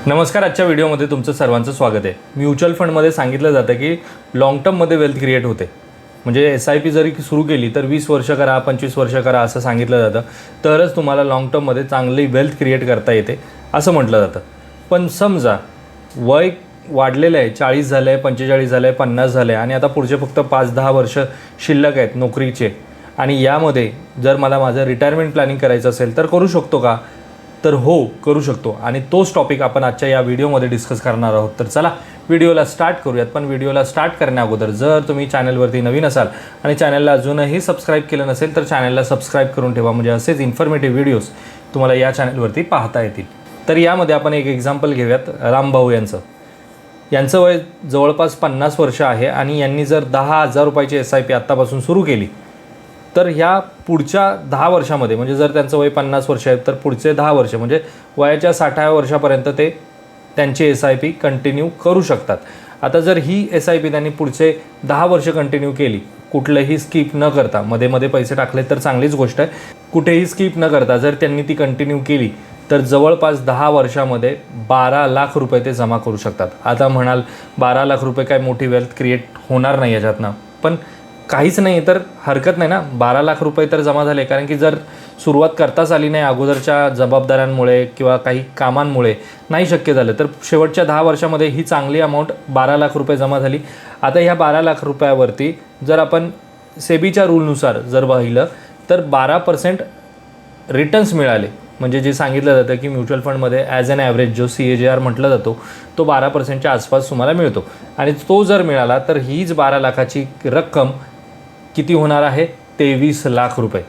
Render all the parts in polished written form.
नमस्कार. आजच्या व्हिडिओमध्ये तुमचं सर्वांचं स्वागत आहे. म्युच्युअल फंडमध्ये सांगितलं जातं की लाँग टर्ममध्ये वेल्थ क्रिएट होते. म्हणजे SIP जरी सुरू केली तर 20 वर्ष करा, 25 वर्ष करा असं सांगितलं जातं, तरच तुम्हाला लाँग टर्ममध्ये चांगली वेल्थ क्रिएट करता येते असं म्हटलं जातं. पण समजा वय वाढलेलं आहे, 40 झालं आहे, 45 झालं आहे, 50 झालं आहे आणि आता पुढचे फक्त 5-10 वर्ष शिल्लक आहेत नोकरीचे आणि यामध्ये जर मला माझं रिटायरमेंट प्लॅनिंग करायचं असेल तर करू शकतो का? तर हो, करू शकतो. आणि तोच टॉपिक आपण आजच्या या व्हिडिओमध्ये डिस्कस करणार आहोत. तर चला व्हिडिओला स्टार्ट करूयात. पण व्हिडिओला स्टार्ट करण्याअगोदर जर तुम्ही चॅनलवरती नवीन असाल आणि चॅनलला अजूनही सबस्क्राईब केलं नसेल तर चॅनलला सबस्क्राईब करून ठेवा, म्हणजे असेच इन्फॉर्मेटिव्ह व्हिडिओज तुम्हाला या चॅनलवरती पाहता येतील. तर यामध्ये आपण एक एक्झाम्पल घेऊयात रामभाऊ यांचं वय जवळपास 50 वर्ष आहे आणि यांनी जर 10,000 रुपयाची SIP आत्तापासून सुरू केली तर ह्या पुढच्या 10 वर्षामध्ये, म्हणजे जर त्यांचं वय 50 वर्ष आहे तर पुढचे 10 वर्ष म्हणजे वयाच्या 60व्या वर्षापर्यंत ते त्यांची SIP कंटिन्यू करू शकतात. आता जर ही SIP त्यांनी पुढचे 10 वर्ष कंटिन्यू केली, कुठलंही स्किप न करता, मध्ये पैसे टाकले तर चांगलीच गोष्ट आहे, कुठेही स्किप न करता जर त्यांनी ती कंटिन्यू केली तर जवळपास 10 वर्षामध्ये 12 लाख रुपये ते जमा करू शकतात. आता म्हणाल 12 लाख रुपये काय मोठी वेल्थ क्रिएट होणार नाही याच्यातनं, पण काहीच नाही तर हरकत नाही ना. 12 लाख रुपये तर जमा झाले, कारण की जर सुरुवात करताच आली नाही, अगोदरच्या जबाबदाऱ्यांमुळे किंवा काही कामांमुळे नाही शक्य झालं, तर शेवटच्या 10 वर्षामध्ये ही चांगली अमाऊंट 12 लाख रुपये जमा झाली. आता ह्या 12 लाख रुपयावरती जर आपण सेबीच्या रूलनुसार जर पाहिलं तर 12% रिटर्न्स मिळाले, म्हणजे जे सांगितलं जातं की म्युच्युअल फंडमध्ये ॲज अन ॲव्हरेज जो CAGR म्हटला जातो तो 12%च्या आसपास तुम्हाला मिळतो. आणि तो जर मिळाला तर हीच 12 लाखाची रक्कम किती होणार आहे? 23 लाख रुपये.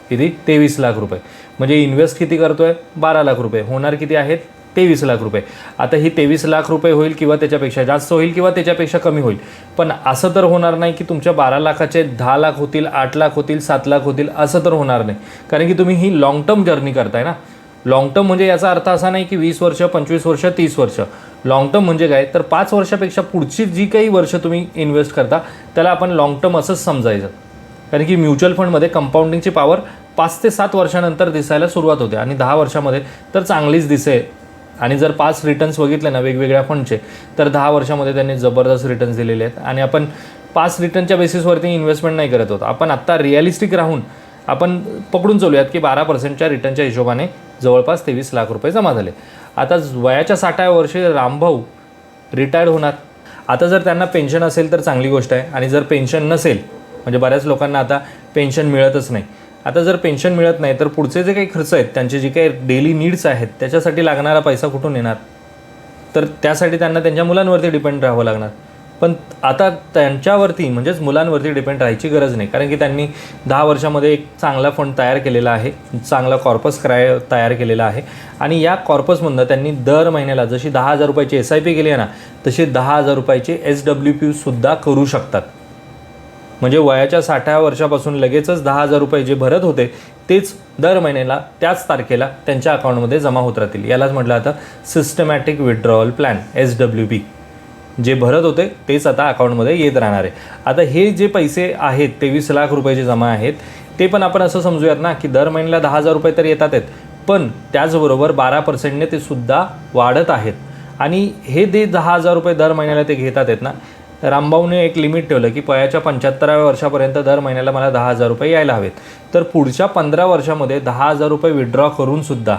किती? 23 लाख रुपये. म्हणजे इन्व्हेस्ट किती करतो आहे? 12 लाख रुपये. होणार किती आहेत? 23 लाख रुपये. आता ही 23 लाख रुपये होईल किंवा त्याच्यापेक्षा जास्त होईल किंवा त्याच्यापेक्षा कमी होईल, पण असं तर होणार नाही की तुमच्या 12 लाखाचे 10 लाख होतील, 8 लाख होतील, 7 लाख होतील, असं तर होणार नाही. कारण की तुम्ही ही लाँग टर्म जर्नी करताय ना. लाँग टर्म म्हणजे याचा अर्थ असा नाही की 20 वर्ष, 25 वर्ष, 30 वर्ष. लाँग टर्म म्हणजे काय? तर 5 वर्षापेक्षा पुढची जी काही वर्ष तुम्ही इन्व्हेस्ट करता त्याला आपण लाँग टर्म असंच समजायचं. कारण की म्युच्युअल फंडमध्ये कंपाऊंडिंगची पॉवर 5 ते 7 वर्षानंतर दिसायला सुरुवात होते आणि 10 वर्षामध्ये तर चांगलीच दिसेल. आणि जर 5 रिटर्न्स बघितले ना वेगवेगळ्या फंडचे, तर 10 वर्षामध्ये त्यांनी जबरदस्त रिटर्न्स दिलेले आहेत. आणि आपण 5 रिटर्नच्या बेसिसवरती इन्व्हेस्टमेंट नाही करत होतो. आपण आत्ता रिअलिस्टिक राहून आपण पकडून चालूयात की 12%च्या रिटर्नच्या हिशोबाने जवळपास 23 लाख रुपये जमा झाले. आता वयाच्या 60व्या वर्षी रामभाऊ रिटायर्ड होणार. आता जर त्यांना पेन्शन असेल तर चांगली गोष्ट आहे, आणि जर पेन्शन नसेल, म्हणजे बऱ्याच लोकांना आता पेन्शन मिळतच नाही. आता जर पेन्शन मिळत नाही तर पुढचे जे काही खर्च आहेत, त्यांचे जे काही डेली नीड्स आहेत, त्याच्यासाठी लागणारा पैसा कुठून येणार? तर त्यासाठी त्यांना त्यांच्या मुलांवरती डिपेंड राहावं लागणार. पण आता त्यांच्यावरती म्हणजेच मुलांवरती डिपेंड राहायची गरज नाही, कारण की त्यांनी 10 वर्षामध्ये एक चांगला फंड तयार केलेला आहे, चांगला कॉर्पस तयार केलेला आहे. आणि या कॉर्पसमधनं त्यांनी दर महिन्याला जशी 10,000 रुपयाची SIP केली आहे ना, तशी 10,000 रुपयाची SWPसुद्धा करू शकतात. म्हणजे वयाच्या 60व्या वर्षापासून लगेचच 10,000 रुपये जे भरत होते तेच दर महिन्याला त्याच तारखेला त्यांच्या अकाउंटमध्ये जमा होत राहतील. यालाच म्हटलं आता सिस्टमॅटिक विड्रॉवल प्लॅन, SWP. जे भरत होते तेच आता अकाउंटमध्ये येत राहणार आहे. आता हे जे पैसे आहेत 23 लाख रुपये जे जमा आहेत ते पण आपण असं समजूयात ना की दर महिन्याला 10,000 रुपये तर येतात आहेत, पण त्याचबरोबर 12%ने ते सुद्धा वाढत आहेत. आणि हे जे 10,000 रुपये दर महिन्याला ते घेतात आहेत ना, रामभाऊने एक लिमिट ठेवलं की वयाच्या 75व्या वर्षापर्यंत दर महिन्याला मला 10,000 रुपये यायला हवेत. तर पुढच्या 15 वर्षामध्ये 10,000 रुपये विड्रॉ करूनसुद्धा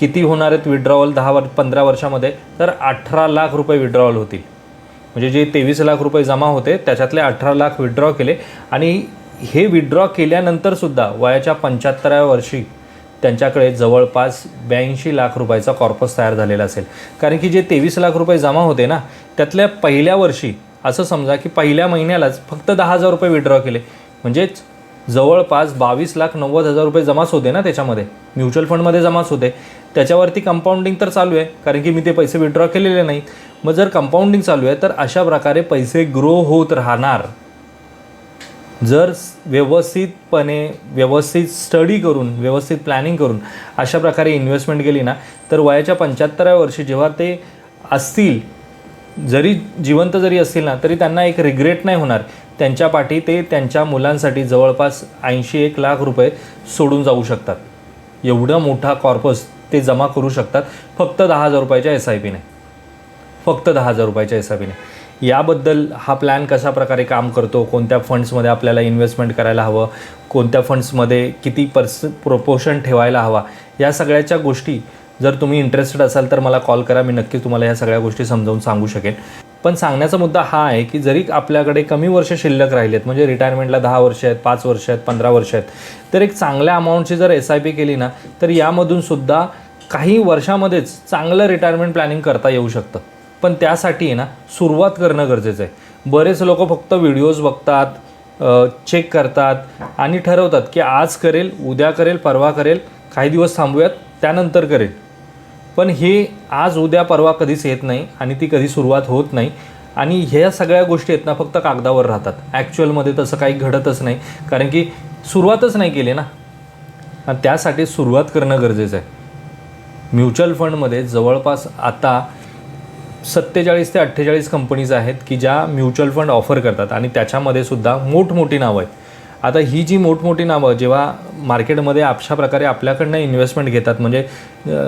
किती होणार आहेत विड्रॉवल 15 वर्षामध्ये? तर 18 लाख रुपये विड्रॉवल होतील. म्हणजे जे 23 लाख रुपये जमा होते त्याच्यातले 18 लाख विड्रॉ केले. आणि हे विड्रॉ केल्यानंतरसुद्धा वयाच्या 75व्या वर्षी त्यांच्याकडे जवळपास 82 लाख रुपयाचा कॉर्पस तयार झालेला असेल. कारण की जे 23 लाख रुपये जमा होते ना, त्यातल्या पहिल्या वर्षी असं समजा की पहिल्या महिन्यालाच फक्त 10,000 रुपये विड्रॉ केले, म्हणजेच जवळपास 22,90,000 रुपये जमाच होते ना त्याच्यामध्ये, म्युच्युअल फंडमध्ये जमाच होते. त्याच्यावरती कंपाऊंडिंग तर चालू आहे, कारण की मी ते पैसे विड्रॉ केलेले नाहीत. मग जर कंपाऊंडिंग चालू आहे तर अशा प्रकारे पैसे ग्रो होत राहणार. जर व्यवस्थितपणे व्यवस्थित स्टडी करून व्यवस्थित प्लॅनिंग करून अशा प्रकारे इन्व्हेस्टमेंट केली ना, तर वयाच्या 75व्या वर्षी जेव्हा ते असतील, जरी जिवंत जरी असतील ना, तरी त्यांना एक रिग्रेट नाही होणार. त्यांच्या पाठी ते त्यांच्या मुलांसाठी जवळपास 81 लाख रुपये सोडून जाऊ शकतात. एवढा मोठा कॉर्पस ते जमा करू शकतात फक्त 10,000 रुपयाच्या SIPने, फक्त 10,000 रुपयाच्या SIPने. याबद्दल हा प्लॅन कशा प्रकारे काम करतो, कोणत्या फंड्समध्ये आपल्याला इन्व्हेस्टमेंट करायला हवं, कोणत्या फंड्समध्ये किती प्रोपोर्शन ठेवायला हवा, या सगळ्याच्या गोष्टी जर तुम्ही इंटरेस्टेड असाल तर मला कॉल करा. मी नक्कीच तुम्हाला ह्या सगळ्या गोष्टी समजावून सांगू शकेन. पण सांगण्याचा मुद्दा हा आहे की जरी आपल्याकडे कमी वर्ष शिल्लक राहिलेत, म्हणजे रिटायरमेंटला 10 वर्ष आहेत, 5 वर्ष आहेत, 15 वर्ष आहेत, तर एक चांगल्या अमाऊंटची जर SIP केली ना तर यामधून सुद्धा काही वर्षामध्येच चांगलं रिटायरमेंट प्लॅनिंग करता येऊ शकतं. पण त्यासाठी आहे ना सुरुवात करणं गरजेचं आहे. बरेच लोक फक्त व्हिडिओज बघतात, चेक करतात आणि ठरवतात की आज करेल, उद्या करेल, परवा करेल, काही दिवस थांबूयात, त्यानंतर करेल. पण हे आज उद्या परवा कधीच येत नाही आणि ती कधी सुरुवात होत नाही. आणि ह्या सगळ्या गोष्टी आहेत ना फक्त कागदावर राहतात. ॲक्च्युअलमध्ये तसं काही घडतच नाही, कारण की सुरुवातच नाही केली ना. आणि त्यासाठी सुरुवात करणं गरजेचं आहे. म्युच्युअल फंडमध्ये जवळपास आता 47 ते 48 कंपनीज आहेत की ज्या म्युच्युअल फंड ऑफर करतात आणि त्याच्यामध्ये सुद्धा मोठमोठी नावं आहेत. आता ही जी मोठमोठी नावं जेव्हा मार्केटमध्ये अशा प्रकारे आपल्याकडनं इन्व्हेस्टमेंट घेतात, म्हणजे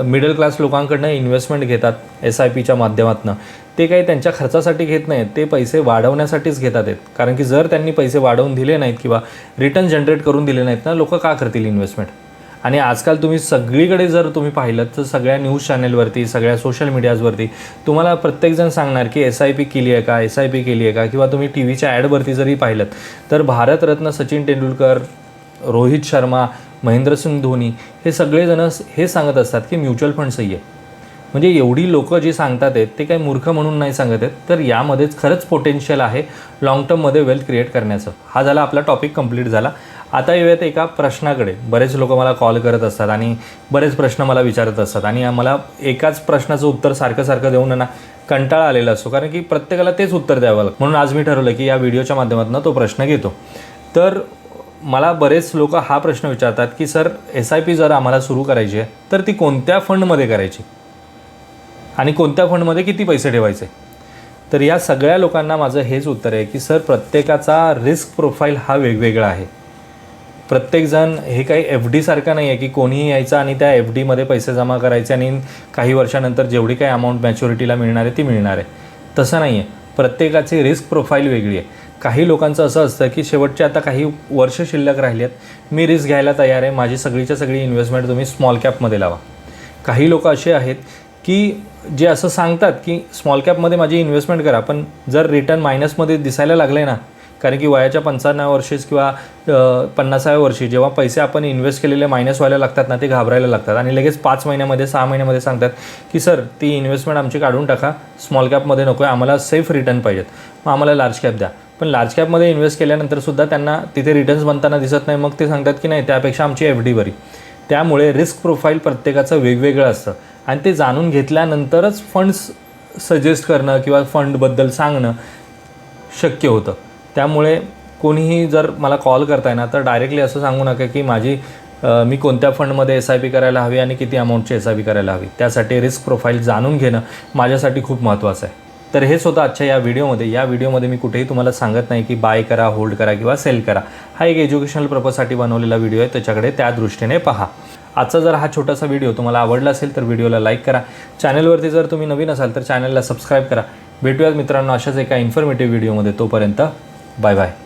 मिडल क्लास लोकांकडनं इन्व्हेस्टमेंट घेतात SIPच्या माध्यमातून, ते काही त्यांच्या खर्चासाठी घेत नाहीत, ते पैसे वाढवण्यासाठीच घेतात आहेत. कारण की जर त्यांनी पैसे वाढवून दिले नाहीत किंवा रिटर्न जनरेट करून दिले नाहीत ना, लोक का करतील इन्व्हेस्टमेंट. आणि आजकाल तुम्ही सगळीकडे जर तुम्ही पाहिलं तर सगळ्या न्यूज चॅनलवरती, सगळ्या सोशल मीडियाजवरती तुम्हाला प्रत्येकजण सांगणार की SIP केली आहे का, SIP केली आहे का. किंवा तुम्ही टीव्हीच्या ॲडवरती जरी पाहिलं तर भारतरत्न सचिन तेंडुलकर, रोहित शर्मा, महेंद्रसिंग धोनी हे सगळेजण हे सांगत असतात की म्युच्युअल फंड सही आहे. म्हणजे एवढी लोक जे सांगतात आहेत ते काही मूर्ख म्हणून नाही सांगत आहेत, तर यामध्येच खरंच पोटेन्शियल आहे लाँग टर्ममध्ये वेल्थ क्रिएट करण्याचं. हा झाला आपला टॉपिक कंप्लीट झाला. आता येऊयात एका प्रश्नाकडे. बरेच लोक मला कॉल करत असतात आणि बरेच प्रश्न मला विचारत असतात आणि मला एकाच प्रश्नाचं उत्तर सारखं देऊन ना कंटाळा आलेला असतो, कारण की प्रत्येकाला तेच उत्तर द्यावं लागतं. म्हणून आज मी ठरवलं की या व्हिडिओच्या माध्यमातून तो प्रश्न घेतो. तर मला बरेच लोक हा प्रश्न विचारतात की सर SIP जर आम्हाला सुरू करायची आहे तर ती कोणत्या फंडमध्ये करायची आणि कोणत्या फंडमध्ये किती पैसे ठेवायचे. तर या सगळ्या लोकांना माझं हेच उत्तर आहे की सर प्रत्येकाचा रिस्क प्रोफाईल हा वेगवेगळा आहे. प्रत्येकजण हे काही FD सारखं नाही आहे की कोणीही यायचं आणि त्या FDमध्ये पैसे जमा करायचे आणि काही वर्षानंतर जेवढी काही अमाऊंट मॅच्युरिटीला मिळणार आहे ती मिळणार आहे. तसं नाही आहे. प्रत्येकाची रिस्क प्रोफाईल वेगळी आहे. काही लोकांचं असं असतं की शेवटचे आता काही वर्ष शिल्लक राहिली आहेत, मी रिस्क घ्यायला तयार आहे, माझी सगळीच्या सगळी इन्व्हेस्टमेंट तुम्ही स्मॉल कॅपमध्ये लावा. काही लोक असे आहेत की जे असं सांगतात की स्मॉल कॅपमध्ये माझी इन्व्हेस्टमेंट करा, पण जर रिटर्न मायनसमध्ये दिसायला लागले ना, कारण की वयाच्या 55व्या वर्षीच किंवा 50व्या वर्षी जेव्हा पैसे आपण इन्व्हेस्ट केलेले मायनस व्हायला लागतात ना, ते घाबरायला लागतात आणि लगेच 5 महिन्यामध्ये 6 महिन्यामध्ये सांगतात की सर ती इन्व्हेस्टमेंट आमची काढून टाका, स्मॉल कॅपमध्ये नको आहे, आम्हाला सेफ रिटर्न पाहिजेत, मग आम्हाला लार्ज कॅप द्या. पण लार्ज कॅपमध्ये इन्व्हेस्ट केल्यानंतरसुद्धा त्यांना तिथे रिटर्न्स बनताना दिसत नाही. मग ते सांगतात की नाही त्यापेक्षा आमची FD बरी. त्यामुळे रिस्क प्रोफाईल प्रत्येकाचं वेगवेगळं असतं आणि ते जाणून घेतल्यानंतरच फंड्स सजेस्ट करणं किंवा फंडबद्दल सांगणं शक्य होतं. त्यामुळे कोणीही जर मला कॉल करताय ना तर डायरेक्टली असं सांगू नका की मी कोणत्या फंडमध्ये SIP करायला हवी आणि किती अमाऊंटची SIP करायला हवी. त्यासाठी रिस्क प्रोफाईल जाणून घेणं माझ्यासाठी खूप महत्त्वाचं आहे. तर हेच होतं आजच्या या व्हिडिओमध्ये. या व्हिडिओमध्ये मी कुठेही तुम्हाला सांगत नाही की बाय करा, होल्ड करा किंवा सेल करा. हा एक एज्युकेशनल पर्पजसाठी बनवलेला व्हिडिओ आहे, त्याच्याकडे त्या दृष्टीने पहा. आजचा जर हा छोटासा व्हिडिओ तुम्हाला आवडला असेल तर व्हिडिओला लाईक करा. चॅनलवरती जर तुम्ही नवीन असाल तर चॅनलला सबस्क्राईब करा. भेटूयात मित्रांनो अशाच एका इन्फॉर्मेटिव्ह व्हिडिओमध्ये. तोपर्यंत बाय बाय.